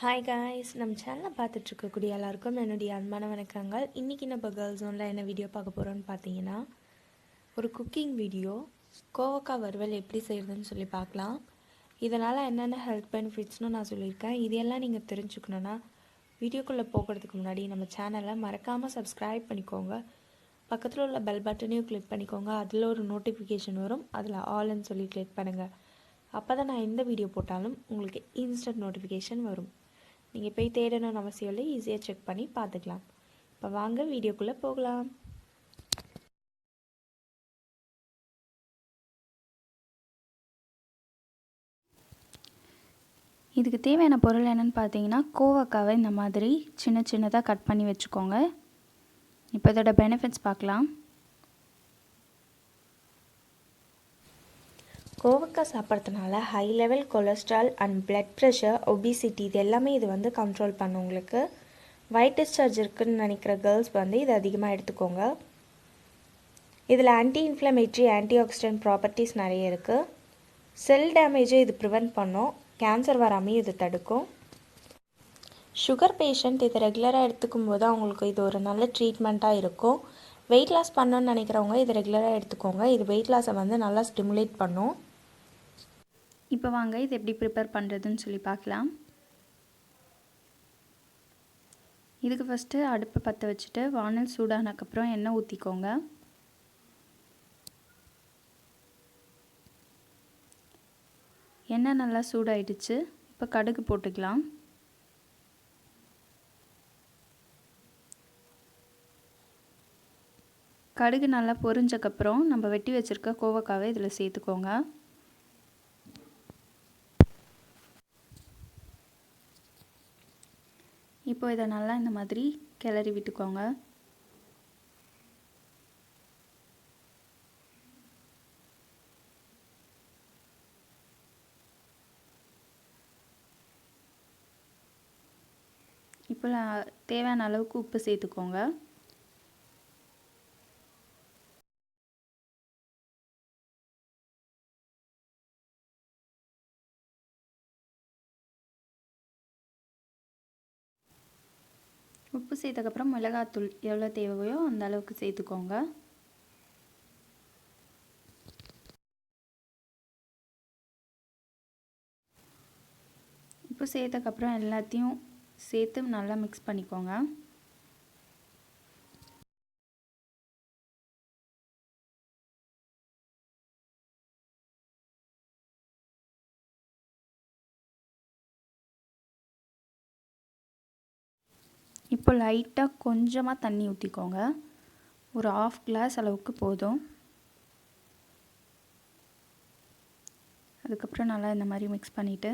Hi guys, நம்ம சேனலை பார்த்துட்டு இருக்கக்கூடிய எல்லாருக்கும் என்னுடைய அன்பான வணக்கங்கள். இன்றைக்கி நம்ம கேர்ள்ஸ் ஜோனில் என்ன வீடியோ பார்க்க போகிறோன்னு பார்த்தீங்கன்னா, ஒரு குக்கிங் வீடியோ. கோவக்காய் வறுவல் எப்படி செய்கிறதுன்னு சொல்லி பார்க்கலாம். இதனால் என்னென்ன ஹெல்த் பெனிஃபிட்ஸ்னு நான் சொல்லியிருக்கேன். இதையெல்லாம் நீங்கள் தெரிஞ்சுக்கணுன்னா வீடியோக்குள்ளே போகிறதுக்கு முன்னாடி நம்ம சேனலை மறக்காமல் சப்ஸ்கிரைப் பண்ணிக்கோங்க. பக்கத்தில் உள்ள பெல் பட்டனையும் கிளிக் பண்ணிக்கோங்க. அதில் ஒரு நோட்டிஃபிகேஷன் வரும், அதில் ஆல்னு சொல்லி கிளிக் பண்ணுங்கள். அப்போ தான் நான் எந்த வீடியோ போட்டாலும் உங்களுக்கு இன்ஸ்டன்ட் நோட்டிஃபிகேஷன் வரும். நீங்கள் போய் தேடணும்னு அவசியம் இல்லை, ஈஸியாக செக் பண்ணி பார்த்துக்கலாம். இப்போ வாங்க வீடியோக்குள்ளே போகலாம். இதுக்கு தேவையான பொருள் என்னென்னு பார்த்தீங்கன்னா, கோவக்காவை இந்த மாதிரி சின்ன சின்னதாக கட் பண்ணி வச்சுக்கோங்க. இப்போ இதோட பெனிஃபிட்ஸ் பார்க்கலாம். கோவக்காய் சாப்பிட்றதுனால high level cholesterol and blood pressure, obesity இது எல்லாமே இது வந்து கண்ட்ரோல் பண்ணும். உங்களுக்கு ஒயிட் டிஸ்சார்ஜ் இருக்குதுன்னு நினைக்கிற கேர்ள்ஸ் வந்து இது அதிகமாக எடுத்துக்கோங்க. இதில் anti inflammatory, anti accident properties நிறைய இருக்குது. செல் டேமேஜை இது ப்ரிவெண்ட் பண்ணும். கேன்சர் வராமையும் இது தடுக்கும். சுகர் பேஷண்ட் இதை ரெகுலராக எடுத்துக்கும் போது அவங்களுக்கு இது ஒரு நல்ல ட்ரீட்மெண்ட்டாக இருக்கும். வெயிட் லாஸ் பண்ணணுன்னு நினைக்கிறவங்க இதை ரெகுலராக எடுத்துக்கோங்க. இது வெயிட் லாஸை வந்து நல்லா ஸ்டிமுலேட் பண்ணும். இப்போ வாங்க இது எப்படி ப்ரிப்பேர் பண்ணுறதுன்னு சொல்லி பார்க்கலாம். இதுக்கு ஃபஸ்ட்டு அடுப்பை பற்ற வச்சுட்டு வானல் சூடானதுக்கப்புறம் எண்ணெய் ஊற்றிக்கோங்க. எண்ணெய் நல்லா சூடாயிடுச்சு. இப்போ கடுகு போட்டுக்கலாம். கடுகு நல்லா பொரிஞ்சக்கப்புறம் நம்ம வெட்டி வச்சுருக்க கோவக்காவை இதில் சேர்த்துக்கோங்க. இப்போ இதை நல்லா இந்த மாதிரி கிளறி விட்டுக்கோங்க. இப்போ தேவையான அளவுக்கு உப்பு சேர்த்துக்கோங்க. உப்பு சேர்த்தக்கப்புறம் மிளகாத்தூள் எவ்வளோ தேவையோ அந்த அளவுக்கு சேர்த்துக்கோங்க. உப்பு சேர்த்தக்கப்புறம் எல்லாத்தையும் சேர்த்து நல்லா மிக்ஸ் பண்ணிக்கோங்க. இப்போ லைட்டாக கொஞ்சமாக தண்ணி ஊற்றிக்கோங்க. ஒரு 1/2 கிளாஸ் அளவுக்கு போதும். அதுக்கப்புறம் நல்லா இந்த மாதிரி மிக்ஸ் பண்ணிவிட்டு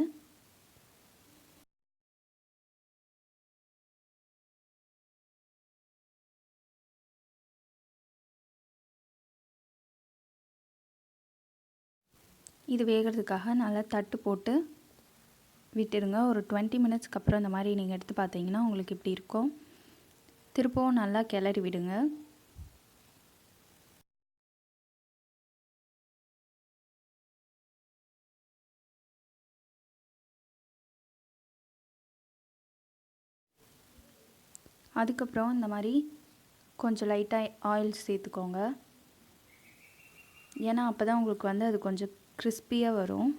இது வேகிறதுக்காக நல்லா தட்டு போட்டு விட்டுடுங்க. ஒரு 20 மினிட்ஸ்க்கு அப்புறம் இந்த மாதிரி நீங்கள் எடுத்து பார்த்தீங்கன்னா உங்களுக்கு இப்படி இருக்கும். திருப்பவும் நல்லா கிளறி விடுங்க. அதுக்கப்புறம் இந்த மாதிரி கொஞ்சம் லைட்டாக ஆயில் சேர்த்துக்கோங்க. ஏன்னா அப்போ தான் உங்களுக்கு வந்து அது கொஞ்சம் கிறிஸ்பியாக வரும்.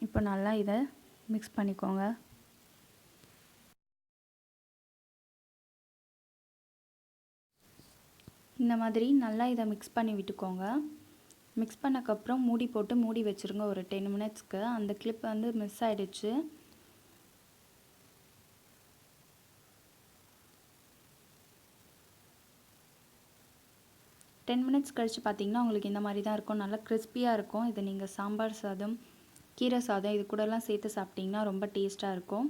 இப்போ நல்லா இதை மிக்ஸ் பண்ணிக்கோங்க. இந்த மாதிரி நல்லா இதை மிக்ஸ் பண்ணி விட்டுக்கோங்க. மிக்ஸ் பண்ணக்கப்புறம் மூடி போட்டு மூடி வச்சுருங்க ஒரு 10 மினிட்ஸ்க்கு. அந்த கிளிப் வந்து மிஸ் ஆகிடுச்சு. டென் மினிட்ஸ் கழித்து பார்த்தீங்கன்னா உங்களுக்கு இந்த மாதிரி தான் இருக்கும். நல்லா கிறிஸ்பியாக இருக்கும். இதை நீங்கள் சாம்பார் சாதம், கீரை சாதம் இது கூடலாம் சேர்த்து சாப்பிட்டிங்கன்னா ரொம்ப டேஸ்ட்டாக இருக்கும்.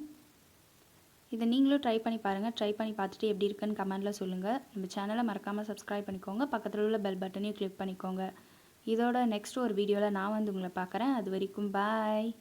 இதை நீங்களும் ட்ரை பண்ணி பாருங்கள். ட்ரை பண்ணி பார்த்துட்டு எப்படி இருக்குன்னு கமெண்ட்டில் சொல்லுங்கள். நம்ம சேனலை மறக்காமல் சப்ஸ்கிரைப் பண்ணிக்கோங்க. பக்கத்தில் உள்ள பெல் பட்டனையும் கிளிக் பண்ணிக்கோங்க. இதோட நெக்ஸ்ட் ஒரு வீடியோவில் நான் வந்து உங்களை பார்க்குறேன். அது வரைக்கும் பாய்.